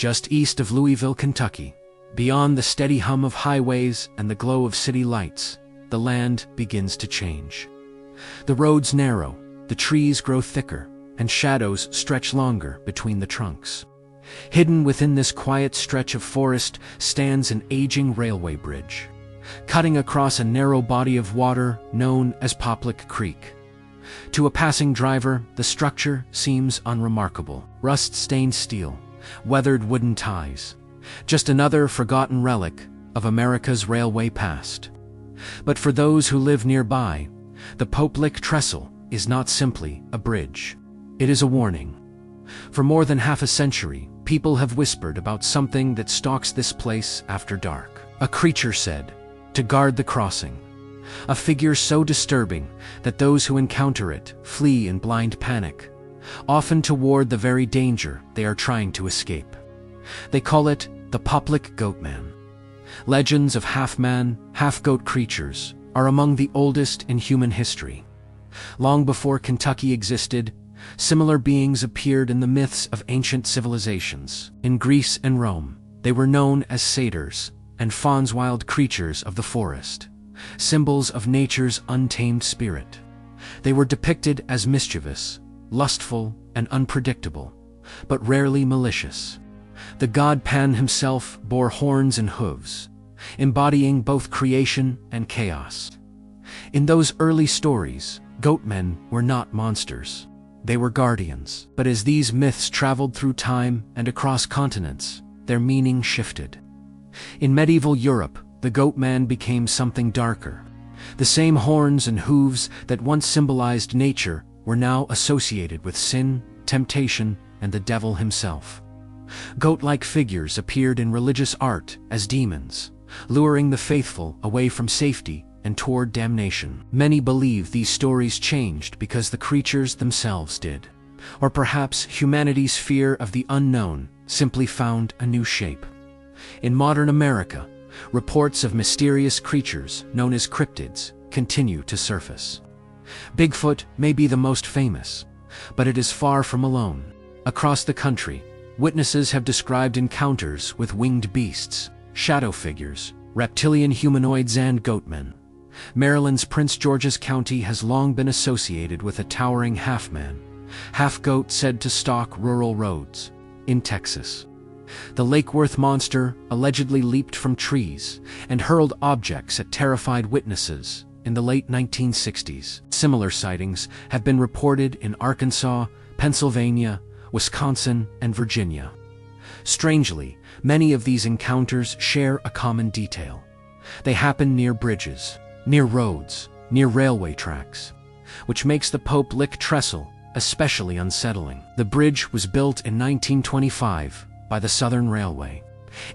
just east of Louisville, Kentucky. Beyond the steady hum of highways and the glow of city lights, the land begins to change. The roads narrow, the trees grow thicker, and shadows stretch longer between the trunks. Hidden within this quiet stretch of forest stands an aging railway bridge, cutting across a narrow body of water known as Popelick Creek. To a passing driver, the structure seems unremarkable. Rust-stained steel, weathered wooden ties, just another forgotten relic of America's railway past. But for those who live nearby, the Popelick trestle is not simply a bridge. It is a warning. For more than half a century, people have whispered about something that stalks this place after dark. A creature said to guard the crossing. A figure so disturbing that those who encounter it flee in blind panic, often toward the very danger they are trying to escape. They call it the Popelick Goatman. Legends of half-man, half-goat creatures are among the oldest in human history. Long before Kentucky existed, similar beings appeared in the myths of ancient civilizations. In Greece and Rome, they were known as satyrs and fauns, wild creatures of the forest, symbols of nature's untamed spirit. They were depicted as mischievous, lustful, and unpredictable, but rarely malicious. The god Pan himself bore horns and hooves, embodying both creation and chaos. In those early stories, goatmen were not monsters. They were guardians. But as these myths traveled through time and across continents, their meaning shifted. In medieval Europe, the goatman became something darker. The same horns and hooves that once symbolized nature were now associated with sin, temptation, and the devil himself. Goat-like figures appeared in religious art as demons, luring the faithful away from safety and toward damnation. Many believe these stories changed because the creatures themselves did, or perhaps humanity's fear of the unknown simply found a new shape. In modern America, reports of mysterious creatures known as cryptids continue to surface. Bigfoot may be the most famous, but it is far from alone. Across the country, witnesses have described encounters with winged beasts, shadow figures, reptilian humanoids, and goatmen. Maryland's Prince George's County has long been associated with a towering half-man, half-goat said to stalk rural roads. In Texas, the Lake Worth monster allegedly leaped from trees and hurled objects at terrified witnesses in the late 1960s. Similar sightings have been reported in Arkansas, Pennsylvania, Wisconsin, and Virginia. Strangely, many of these encounters share a common detail. They happen near bridges, near roads, near railway tracks, which makes the Pope Lick trestle especially unsettling. The bridge was built in 1925 by the Southern Railway.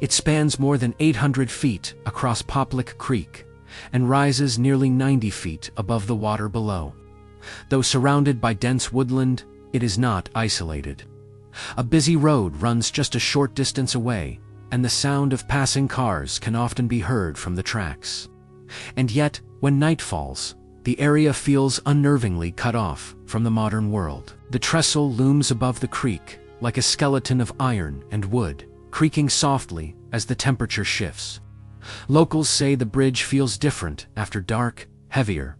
It spans more than 800 feet across Popelick Creek and rises nearly 90 feet above the water below. Though surrounded by dense woodland, it is not isolated. A busy road runs just a short distance away, and the sound of passing cars can often be heard from the tracks. And yet, when night falls, the area feels unnervingly cut off from the modern world. The trestle looms above the creek, like a skeleton of iron and wood, creaking softly as the temperature shifts. Locals say the bridge feels different after dark, heavier,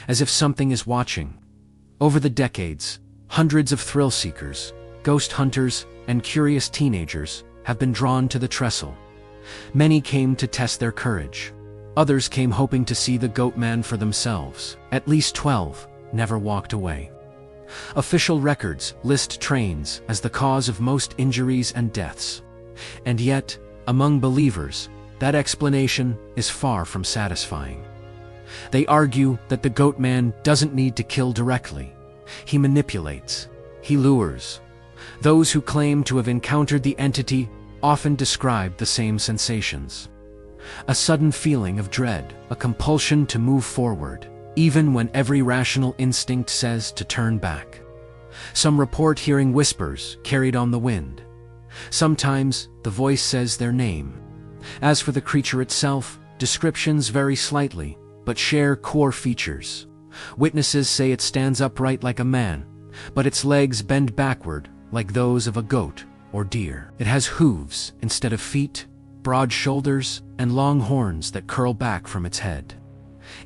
as if something is watching. Over the decades, hundreds of thrill seekers, ghost hunters, and curious teenagers have been drawn to the trestle. Many came to test their courage. Others came hoping to see the Goatman for themselves. At least 12 never walked away. Official records list trains as the cause of most injuries and deaths. And yet, among believers, that explanation is far from satisfying. They argue that the Goatman doesn't need to kill directly. He manipulates. He lures. Those who claim to have encountered the entity often describe the same sensations. A sudden feeling of dread, a compulsion to move forward, even when every rational instinct says to turn back. Some report hearing whispers carried on the wind. Sometimes the voice says their name. As for the creature itself, descriptions vary slightly, but share core features. Witnesses say it stands upright like a man, but its legs bend backward like those of a goat or deer. It has hooves instead of feet, broad shoulders, and long horns that curl back from its head.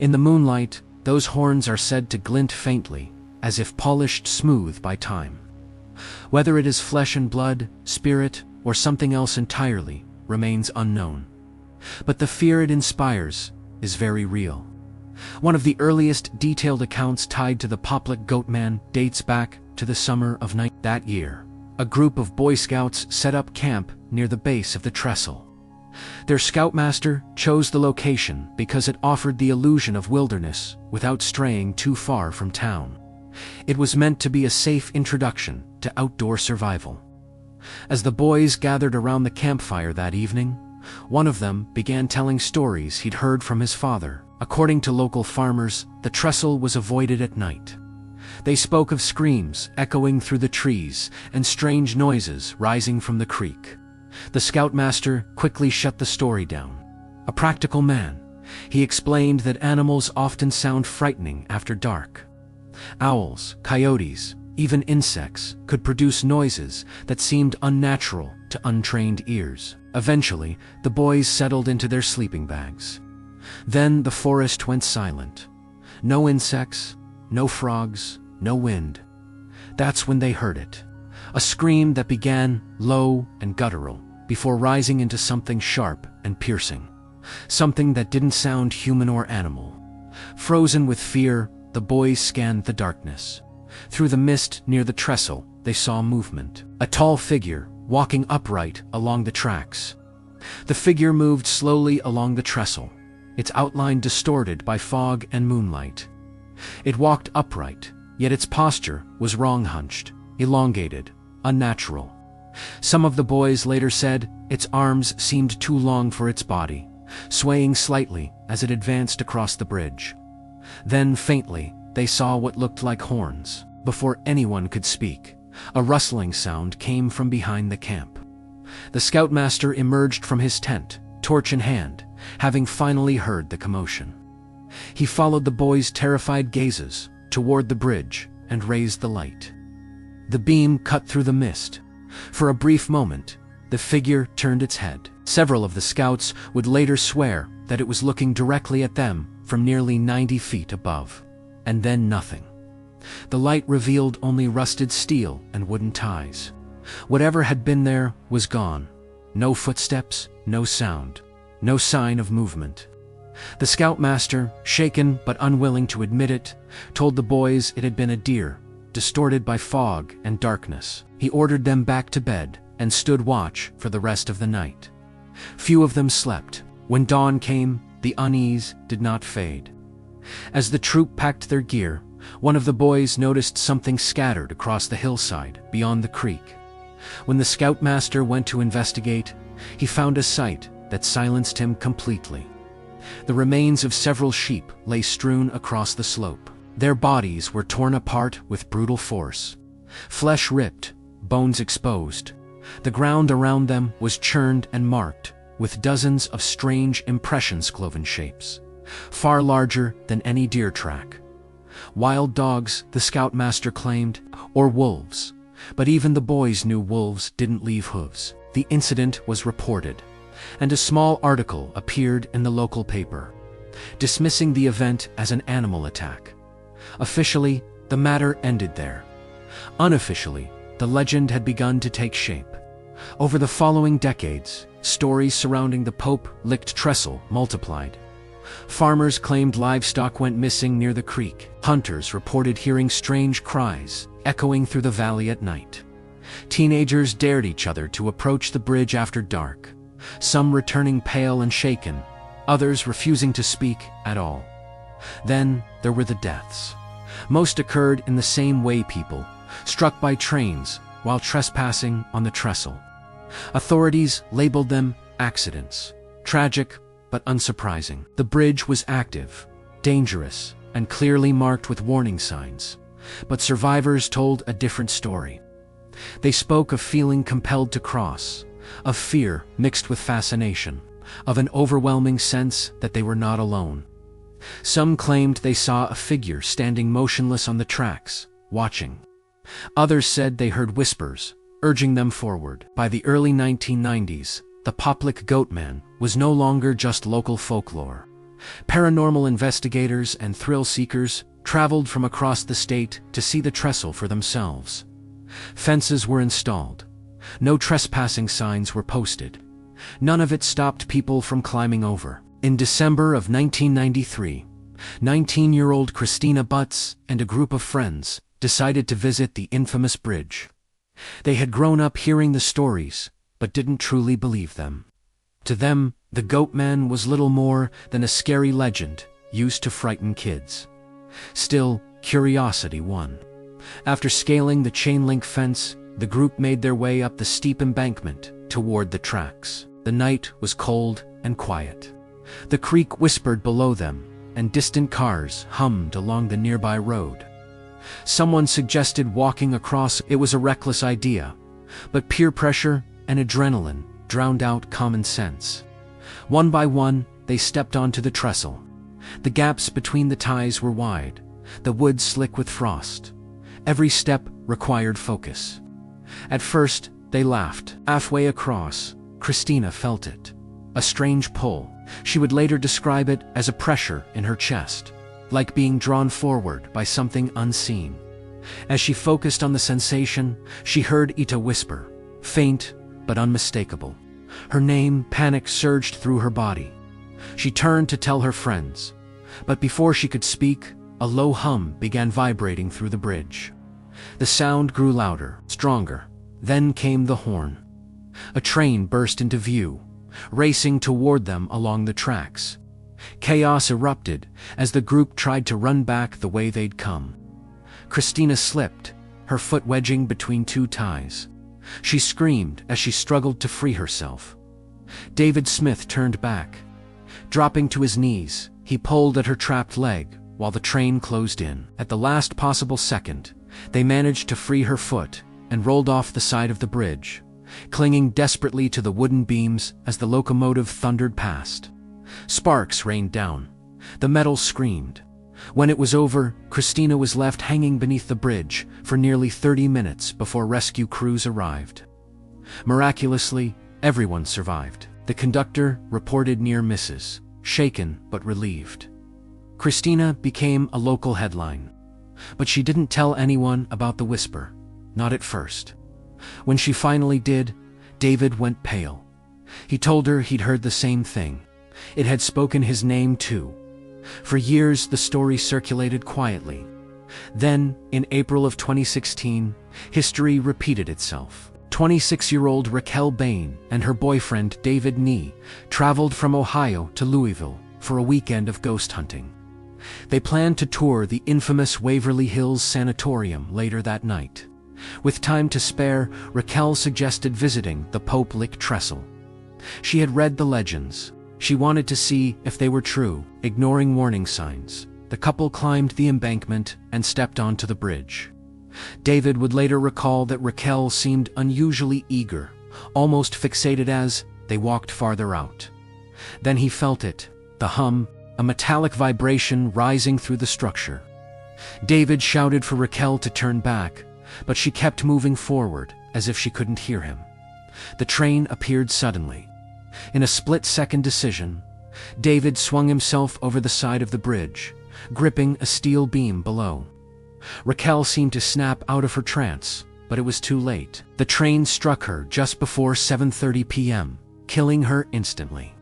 In the moonlight, those horns are said to glint faintly, as if polished smooth by time. Whether it is flesh and blood, spirit, or something else entirely remains unknown. But the fear it inspires is very real. One of the earliest detailed accounts tied to the Popelick Goatman dates back to the summer of that year. A group of Boy Scouts set up camp near the base of the trestle. Their scoutmaster chose the location because it offered the illusion of wilderness without straying too far from town. It was meant to be a safe introduction to outdoor survival. As the boys gathered around the campfire that evening, one of them began telling stories he'd heard from his father. According to local farmers, the trestle was avoided at night. They spoke of screams echoing through the trees and strange noises rising from the creek. The scoutmaster quickly shut the story down. A practical man, he explained that animals often sound frightening after dark. Owls, coyotes, even insects could produce noises that seemed unnatural to untrained ears. Eventually, the boys settled into their sleeping bags. Then the forest went silent. No insects, no frogs, no wind. That's when they heard it. A scream that began low and guttural before rising into something sharp and piercing. Something that didn't sound human or animal. Frozen with fear, the boys scanned the darkness. Through the mist near the trestle, they saw movement. A tall figure walking upright along the tracks. The figure moved slowly along the trestle, its outline distorted by fog and moonlight. It walked upright, yet its posture was wrong-hunched, elongated, unnatural. Some of the boys later said its arms seemed too long for its body, swaying slightly as it advanced across the bridge. Then, faintly, they saw what looked like horns. Before anyone could speak, a rustling sound came from behind the camp. The scoutmaster emerged from his tent, torch in hand, having finally heard the commotion. He followed the boys' terrified gazes toward the bridge and raised the light. The beam cut through the mist. For a brief moment, the figure turned its head. Several of the scouts would later swear that it was looking directly at them from nearly 90 feet above. And then nothing. The light revealed only rusted steel and wooden ties. Whatever had been there was gone. No footsteps, no sound, no sign of movement. The scoutmaster, shaken but unwilling to admit it, told the boys it had been a deer, distorted by fog and darkness. He ordered them back to bed and stood watch for the rest of the night. Few of them slept. When dawn came, the unease did not fade. As the troop packed their gear, one of the boys noticed something scattered across the hillside beyond the creek. When the scoutmaster went to investigate, he found a sight that silenced him completely. The remains of several sheep lay strewn across the slope. Their bodies were torn apart with brutal force. Flesh ripped, bones exposed. The ground around them was churned and marked with dozens of strange impressions-cloven shapes, far larger than any deer track. Wild dogs, the scoutmaster claimed, or wolves. But even the boys knew wolves didn't leave hooves. The incident was reported, and a small article appeared in the local paper, dismissing the event as an animal attack. Officially, the matter ended there. Unofficially, the legend had begun to take shape. Over the following decades, stories surrounding the Pope Lick trestle multiplied. Farmers claimed livestock went missing near the creek. Hunters reported hearing strange cries echoing through the valley at night. Teenagers dared each other to approach the bridge after dark, some returning pale and shaken, others refusing to speak at all. Then there were the deaths. Most occurred in the same way: people struck by trains while trespassing on the trestle. Authorities labeled them accidents, tragic but unsurprising. The bridge was active, dangerous, and clearly marked with warning signs. But survivors told a different story. They spoke of feeling compelled to cross, of fear mixed with fascination, of an overwhelming sense that they were not alone. Some claimed they saw a figure standing motionless on the tracks, watching. Others said they heard whispers, urging them forward. By the early 1990s, the Popelick Goatman was no longer just local folklore. Paranormal investigators and thrill seekers traveled from across the state to see the trestle for themselves. Fences were installed. No trespassing signs were posted. None of it stopped people from climbing over. In December of 1993, 19-year-old Christina Butts and a group of friends decided to visit the infamous bridge. They had grown up hearing the stories, but didn't truly believe them. To them, the Goatman was little more than a scary legend used to frighten kids. Still, curiosity won. After scaling the chain-link fence, the group made their way up the steep embankment toward the tracks. The night was cold and quiet. The creek whispered below them, and distant cars hummed along the nearby road. Someone suggested walking across. It was a reckless idea, but peer pressure and adrenaline drowned out common sense. One by one, they stepped onto the trestle. The gaps between the ties were wide, the wood slick with frost. Every step required focus. At first, they laughed. Halfway across, Christina felt it. A strange pull. She would later describe it as a pressure in her chest, like being drawn forward by something unseen. As she focused on the sensation, she heard Ita whisper, faint but unmistakable. Her name. Panic surged through her body. She turned to tell her friends, but before she could speak, a low hum began vibrating through the bridge. The sound grew louder, stronger. Then came the horn. A train burst into view, racing toward them along the tracks. Chaos erupted as the group tried to run back the way they'd come. Christina slipped, her foot wedging between two ties. She screamed as she struggled to free herself. David Smith turned back. Dropping to his knees, he pulled at her trapped leg while the train closed in. At the last possible second, they managed to free her foot and rolled off the side of the bridge, clinging desperately to the wooden beams as the locomotive thundered past. Sparks rained down. The metal screamed. When it was over, Christina was left hanging beneath the bridge for nearly 30 minutes before rescue crews arrived. Miraculously, everyone survived. The conductor reported near misses, shaken but relieved. Christina became a local headline, but she didn't tell anyone about the whisper, not at first. When she finally did, David went pale. He told her he'd heard the same thing. It had spoken his name too. For years, the story circulated quietly. Then, in April of 2016, history repeated itself. 26-year-old Raquel Bain and her boyfriend David Nee traveled from Ohio to Louisville for a weekend of ghost hunting. They planned to tour the infamous Waverly Hills Sanatorium later that night. With time to spare, Raquel suggested visiting the Pope Lick trestle. She had read the legends. She wanted to see if they were true. Ignoring warning signs, the couple climbed the embankment and stepped onto the bridge. David would later recall that Raquel seemed unusually eager, almost fixated as they walked farther out. Then he felt it, the hum, a metallic vibration rising through the structure. David shouted for Raquel to turn back, but she kept moving forward as if she couldn't hear him. The train appeared suddenly. In a split-second decision, David swung himself over the side of the bridge, gripping a steel beam below. Raquel seemed to snap out of her trance, but it was too late. The train struck her just before 7:30 p.m., killing her instantly.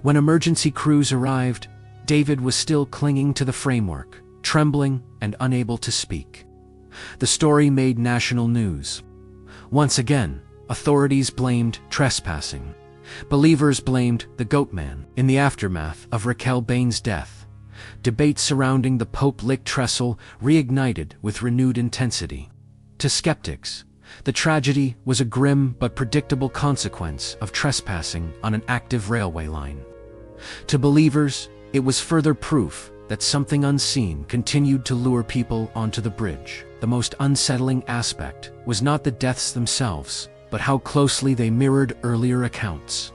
When emergency crews arrived, David was still clinging to the framework, trembling and unable to speak. The story made national news. Once again, authorities blamed trespassing. Believers blamed the Goatman. In the aftermath of Raquel Bain's death, debate surrounding the Pope Lick trestle reignited with renewed intensity. To skeptics, the tragedy was a grim but predictable consequence of trespassing on an active railway line. To believers, it was further proof that something unseen continued to lure people onto the bridge. The most unsettling aspect was not the deaths themselves, but how closely they mirrored earlier accounts.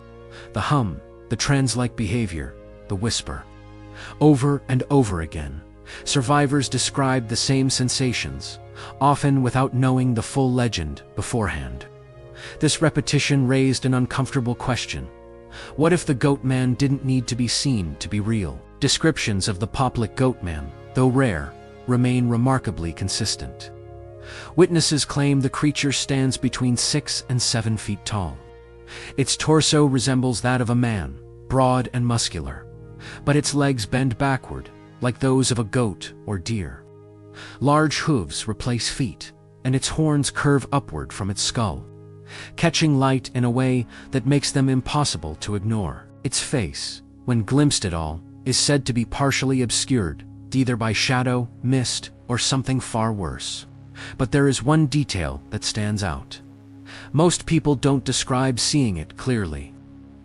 The hum, the trance-like behavior, the whisper. Over and over again, Survivors described the same sensations, often without knowing the full legend beforehand. This repetition raised an uncomfortable question. What if the Goatman didn't need to be seen to be real? Descriptions of the Popelick Goatman, though rare, remain remarkably consistent. Witnesses claim the creature stands between 6 and 7 feet tall. Its torso resembles that of a man, broad and muscular, but its legs bend backward, like those of a goat or deer. Large hooves replace feet, and its horns curve upward from its skull, catching light in a way that makes them impossible to ignore. Its face, when glimpsed at all, is said to be partially obscured, either by shadow, mist, or something far worse. But there is one detail that stands out. Most people don't describe seeing it clearly.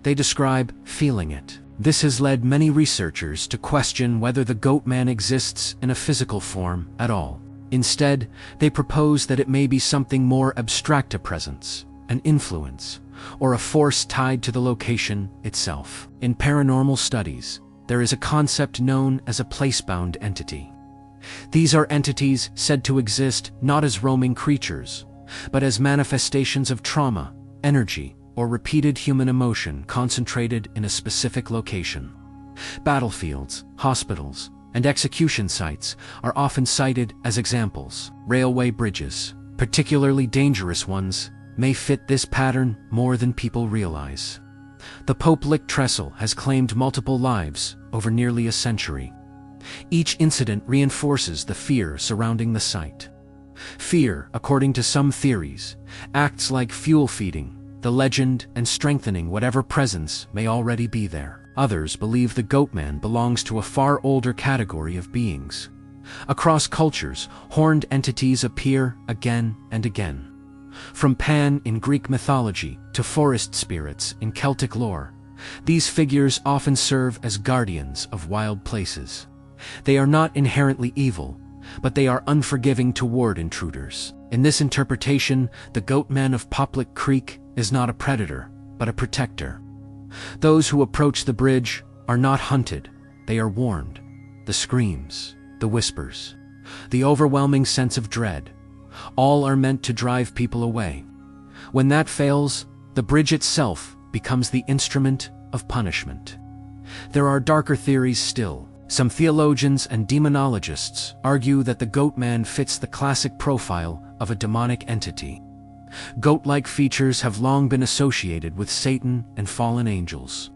They describe feeling it. This has led many researchers to question whether the Goatman exists in a physical form at all. Instead, they propose that it may be something more abstract, a presence, an influence, or a force tied to the location itself. In paranormal studies, there is a concept known as a place-bound entity. These are entities said to exist not as roaming creatures, but as manifestations of trauma, energy, or repeated human emotion concentrated in a specific location. Battlefields, hospitals, and execution sites are often cited as examples. Railway bridges, particularly dangerous ones, may fit this pattern more than people realize. The Pope Lick trestle has claimed multiple lives over nearly a century. Each incident reinforces the fear surrounding the site. Fear, according to some theories, acts like fuel feeding the legend and strengthening whatever presence may already be there. Others believe the Goatman belongs to a far older category of beings. Across cultures, horned entities appear again and again. From Pan in Greek mythology to forest spirits in Celtic lore, these figures often serve as guardians of wild places. They are not inherently evil, but they are unforgiving toward intruders. In this interpretation, the Goatman of Popelick Creek is not a predator, but a protector. Those who approach the bridge are not hunted, they are warned. The screams, the whispers, the overwhelming sense of dread, all are meant to drive people away. When that fails, the bridge itself becomes the instrument of punishment. There are darker theories still. Some theologians and demonologists argue that the Goatman fits the classic profile of a demonic entity. Goat-like features have long been associated with Satan and fallen angels.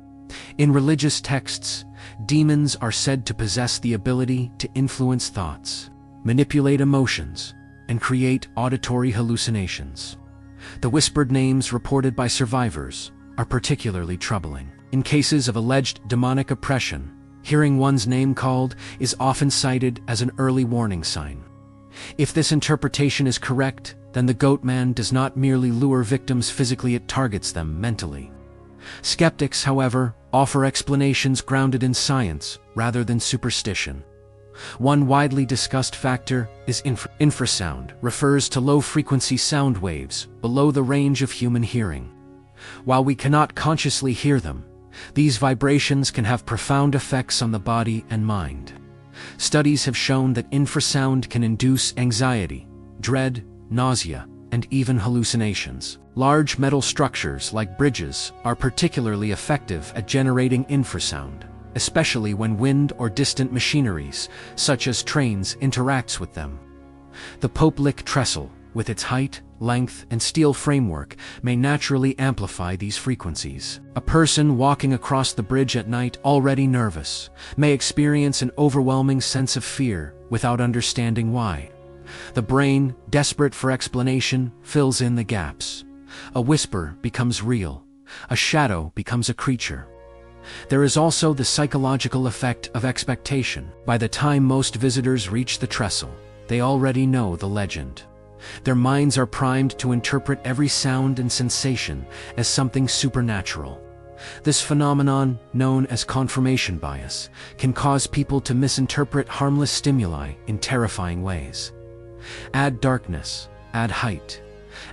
In religious texts, demons are said to possess the ability to influence thoughts, manipulate emotions, and create auditory hallucinations. The whispered names reported by survivors are particularly troubling. In cases of alleged demonic oppression, hearing one's name called is often cited as an early warning sign. If this interpretation is correct, then the Goatman does not merely lure victims physically, it targets them mentally. Skeptics, however, offer explanations grounded in science rather than superstition. One widely discussed factor is infrasound, refers to low-frequency sound waves below the range of human hearing. While we cannot consciously hear them, these vibrations can have profound effects on the body and mind. Studies have shown that infrasound can induce anxiety, dread, nausea, and even hallucinations. Large metal structures like bridges are particularly effective at generating infrasound, especially when wind or distant machineries, such as trains, interacts with them. The Popelick trestle, with its height, length, and steel framework, may naturally amplify these frequencies. A person walking across the bridge at night, already nervous, may experience an overwhelming sense of fear without understanding why. The brain, desperate for explanation, fills in the gaps. A whisper becomes real. A shadow becomes a creature. There is also the psychological effect of expectation. By the time most visitors reach the trestle, they already know the legend. Their minds are primed to interpret every sound and sensation as something supernatural. This phenomenon, known as confirmation bias, can cause people to misinterpret harmless stimuli in terrifying ways. Add darkness, add height,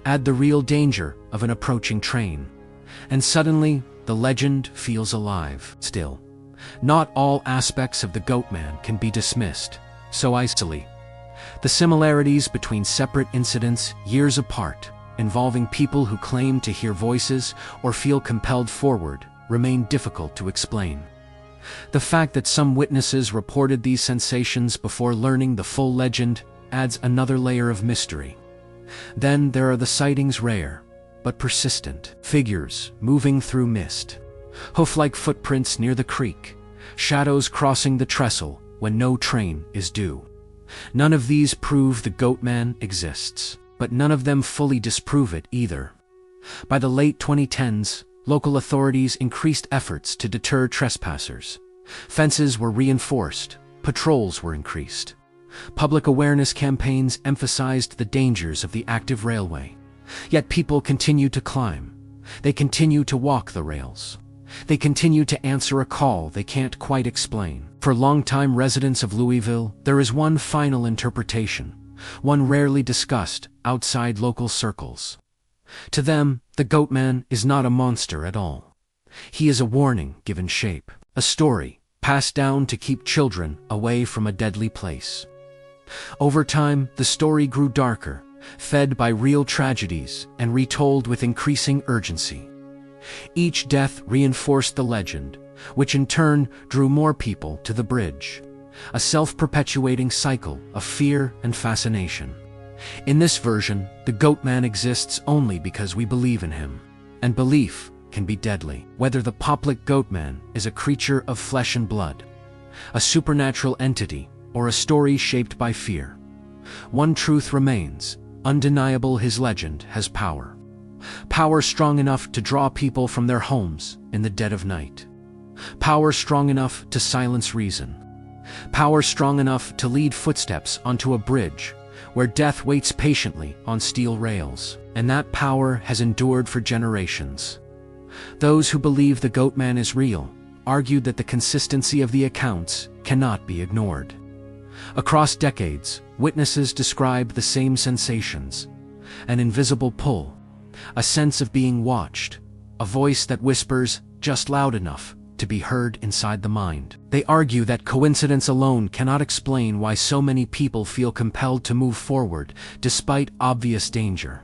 add the real danger of an approaching train, and suddenly the legend feels alive. Still, not all aspects of the Goatman can be dismissed. so isolated. The similarities between separate incidents years apart, involving people who claim to hear voices or feel compelled forward, remain difficult to explain. The fact that some witnesses reported these sensations before learning the full legend adds another layer of mystery. Then there are the sightings, rare but persistent figures moving through mist, hoof-like footprints near the creek, shadows crossing the trestle when no train is due. None of these prove the Goatman exists, but none of them fully disprove it either. By the late 2010s, local authorities increased efforts to deter trespassers. Fences were reinforced, patrols were increased. Public awareness campaigns emphasized the dangers of the active railway. Yet people continue to climb. They continue to walk the rails. They continue to answer a call they can't quite explain. For longtime residents of Louisville, there is one final interpretation, one rarely discussed outside local circles. To them, the Goatman is not a monster at all. He is a warning given shape, a story passed down to keep children away from a deadly place. Over time, the story grew darker, fed by real tragedies and retold with increasing urgency. Each death reinforced the legend, which in turn drew more people to the bridge, a self-perpetuating cycle of fear and fascination. In this version, the Goatman exists only because we believe in him, and belief can be deadly. Whether the Popelick Goatman is a creature of flesh and blood, a supernatural entity, or a story shaped by fear, one truth remains undeniable: his legend has power. Power strong enough to draw people from their homes in the dead of night. Power strong enough to silence reason. Power strong enough to lead footsteps onto a bridge where death waits patiently on steel rails. And that power has endured for generations. Those who believe the Goatman is real argued that the consistency of the accounts cannot be ignored. Across decades, witnesses describe the same sensations: an invisible pull, a sense of being watched, a voice that whispers just loud enough to be heard inside the mind. They argue that coincidence alone cannot explain why so many people feel compelled to move forward despite obvious danger.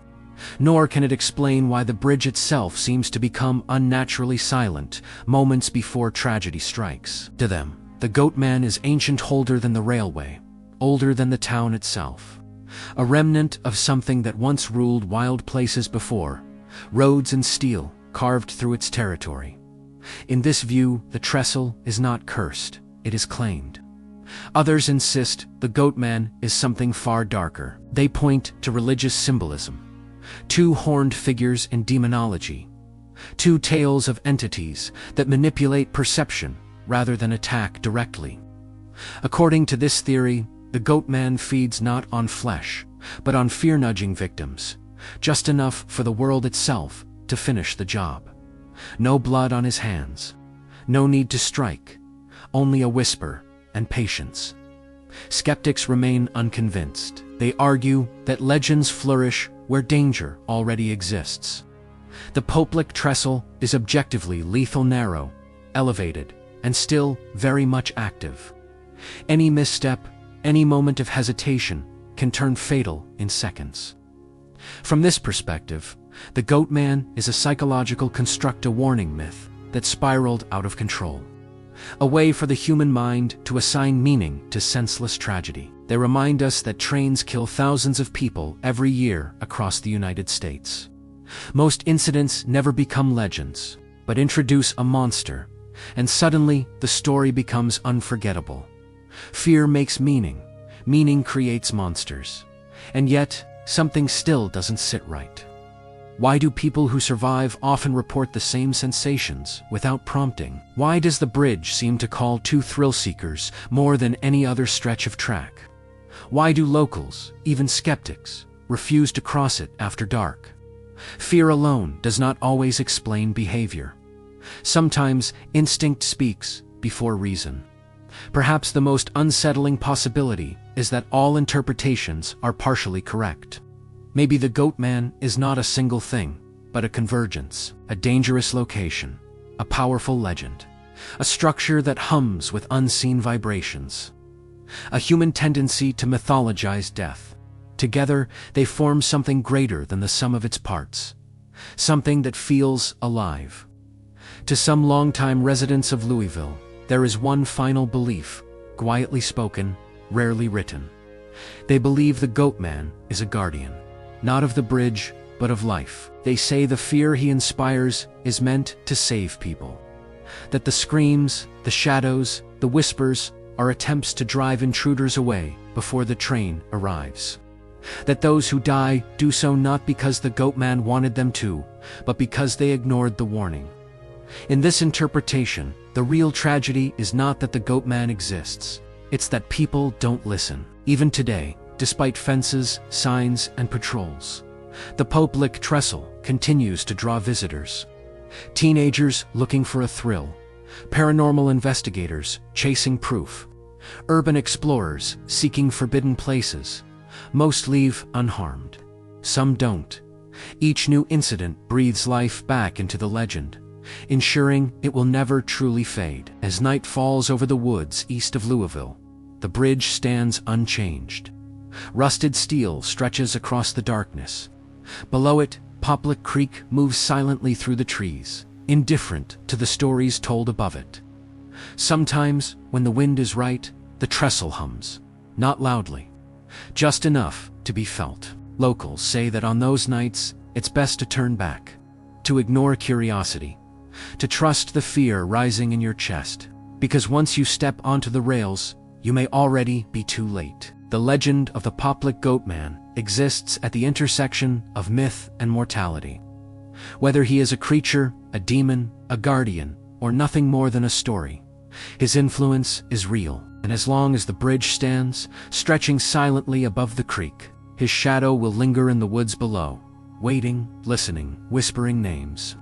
Nor can it explain why the bridge itself seems to become unnaturally silent moments before tragedy strikes. To them, the Goatman is ancient, older than the railway, older than the town itself. A remnant of something that once ruled wild places before, roads and steel carved through its territory. In this view, the trestle is not cursed, it is claimed. Others insist the Goatman is something far darker. They point to religious symbolism, two horned figures in demonology, two tales of entities that manipulate perception rather than attack directly. According to this theory, the Goatman feeds not on flesh, but on fear-nudging victims, just enough for the world itself to finish the job. No blood on his hands, no need to strike, only a whisper and patience. Skeptics remain unconvinced. They argue that legends flourish where danger already exists. The Popelick trestle is objectively lethal, narrow, elevated, and still very much active. Any misstep, any moment of hesitation can turn fatal in seconds. From this perspective, the Goatman is a psychological construct, a warning myth that spiraled out of control. A way for the human mind to assign meaning to senseless tragedy. They remind us that trains kill thousands of people every year across the United States. Most incidents never become legends, but introduce a monster, and suddenly the story becomes unforgettable. Fear makes meaning, meaning creates monsters. And yet, something still doesn't sit right. Why do people who survive often report the same sensations without prompting? Why does the bridge seem to call to thrill seekers more than any other stretch of track? Why do locals, even skeptics, refuse to cross it after dark? Fear alone does not always explain behavior. Sometimes instinct speaks before reason. Perhaps the most unsettling possibility is that all interpretations are partially correct. Maybe the Goatman is not a single thing, but a convergence, a dangerous location, a powerful legend, a structure that hums with unseen vibrations. a human tendency to mythologize death. Together, they form something greater than the sum of its parts, something that feels alive. To some longtime residents of Louisville, there is one final belief, quietly spoken, rarely written. They believe the Goatman is a guardian, not of the bridge, but of life. They say the fear he inspires is meant to save people. That the screams, the shadows, the whispers are attempts to drive intruders away before the train arrives. That those who die do so not because the Goatman wanted them to, but because they ignored the warning. In this interpretation, the real tragedy is not that the Goatman exists. It's that people don't listen. Even today, despite fences, signs, and patrols, the Popelick trestle continues to draw visitors. Teenagers looking for a thrill, paranormal investigators chasing proof, urban explorers seeking forbidden places. Most leave unharmed. Some don't. Each new incident breathes life back into the legend, ensuring it will never truly fade. As night falls over the woods east of Louisville, the bridge stands unchanged. Rusted steel stretches across the darkness. Below it, Popelick Creek moves silently through the trees, indifferent to the stories told above it. Sometimes, when the wind is right, the trestle hums, not loudly, just enough to be felt. Locals say that on those nights, it's best to turn back, to ignore curiosity, to trust the fear rising in your chest, because once you step onto the rails, you may already be too late. The legend of the Popelick Goatman exists at the intersection of myth and mortality. Whether he is a creature, a demon, a guardian, or nothing more than a story, his influence is real, and as long as the bridge stands, stretching silently above the creek, his shadow will linger in the woods below, waiting, listening, whispering names.